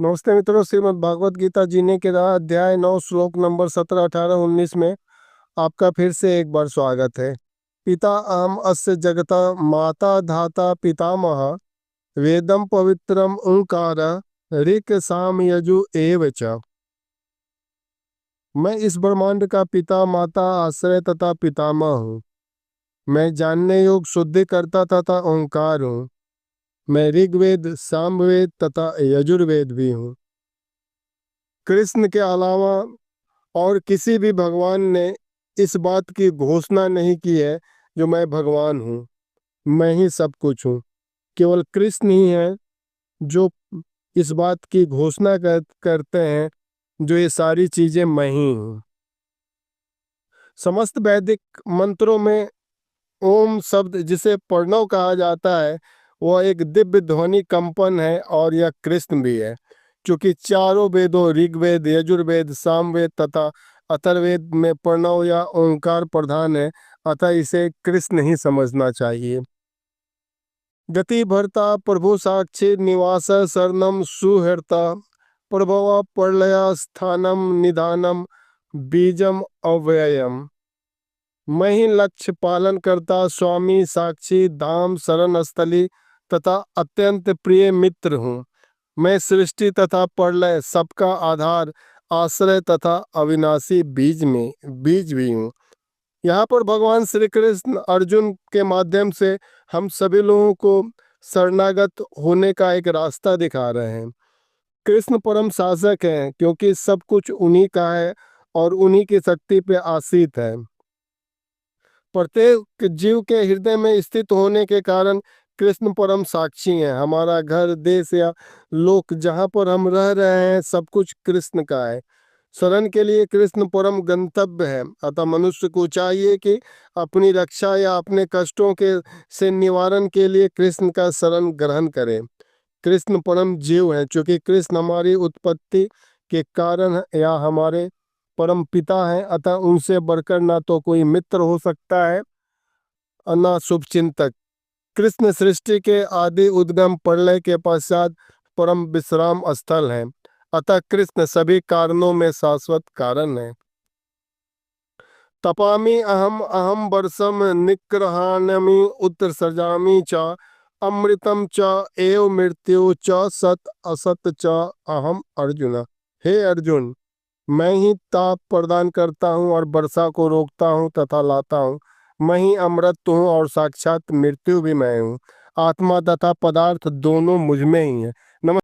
नमस्ते मित्रों, श्रीमद् भागवत गीता जीने के राह अध्याय 9 श्लोक नंबर 17, 18, 19 में आपका फिर से एक बार स्वागत है। पिता अहम अस्य जगता माता धाता पितामह वेदम पवित्रम ओंकार ऋक् साम यजु एव च। मैं इस ब्रह्मांड का पिता माता आश्रय तथा पितामह हूँ। मैं जानने योग शुद्धिकर्ता तथा ओंकार हूँ। मैं ऋग्वेद सामवेद तथा यजुर्वेद भी हूँ। कृष्ण के अलावा और किसी भी भगवान ने इस बात की घोषणा नहीं की है जो मैं भगवान हूँ, मैं ही सब कुछ हूँ। केवल कृष्ण ही है जो इस बात की घोषणा करते हैं जो ये सारी चीजें मैं ही हूँ। समस्त वैदिक मंत्रों में ओम शब्द जिसे प्रणव कहा जाता है वह एक दिव्य ध्वनि कंपन है और यह कृष्ण भी है। क्योंकि चारों वेदों ऋग्वेद यजुर्वेद सामवेद तथा अथर्ववेद में प्रणव या ओंकार प्रधान है, अतः इसे कृष्ण ही समझना चाहिए। गति भरता प्रभु साक्षी निवास शरणम सुहृता प्रभव प्रलय स्थानम निधानम बीजम अव्ययम। मैं ही लक्ष्य पालन करता स्वामी साक्षी धाम शरण स्थली तथा अत्यंत प्रिय मित्र हूँ। मैं सृष्टि तथा प्रलय सबका आधार आश्रय तथा अविनाशी बीज भी हूँ। यहाँ पर भगवान श्री कृष्ण अर्जुन के माध्यम से हम सभी लोगों को शरणागत होने का एक रास्ता दिखा रहे हैं। कृष्ण परम शासक हैं क्योंकि सब कुछ उन्हीं का है और उन्हीं की शक्ति पे आश्रित है। प्रत्येक जीव के हृदय में स्थित होने के कारण कृष्ण परम साक्षी हैं। हमारा घर देश या लोक जहाँ पर हम रह रहे हैं सब कुछ कृष्ण का है। शरण के लिए कृष्ण परम गंतव्य है। अतः मनुष्य को चाहिए कि अपनी रक्षा या अपने कष्टों के से निवारण के लिए कृष्ण का शरण ग्रहण करे। कृष्ण परम जीव है क्योंकि कृष्ण हमारी उत्पत्ति के कारण या हमारे परम पिता हैं। अतः उनसे बढ़कर ना तो कोई मित्र हो सकता है और ना शुभचिंतक। कृष्ण सृष्टि के आदि उद्गम प्रलय के पश्चात परम विश्राम स्थल है। अतः कृष्ण सभी कारणों में शाश्वत कारण है। तपामि अहम अहम वर्षम निग्रहाण्यमि उत्सर्जामि च अमृतम च एव मृत्यु च सत असत च अहम अर्जुन। हे अर्जुन, मैं ही ताप प्रदान करता हूँ और वर्षा को रोकता हूँ तथा लाता हूँ। मैं ही अमृत हूँ और साक्षात मृत्यु भी मैं हूँ। आत्मा तथा पदार्थ दोनों मुझ में ही है।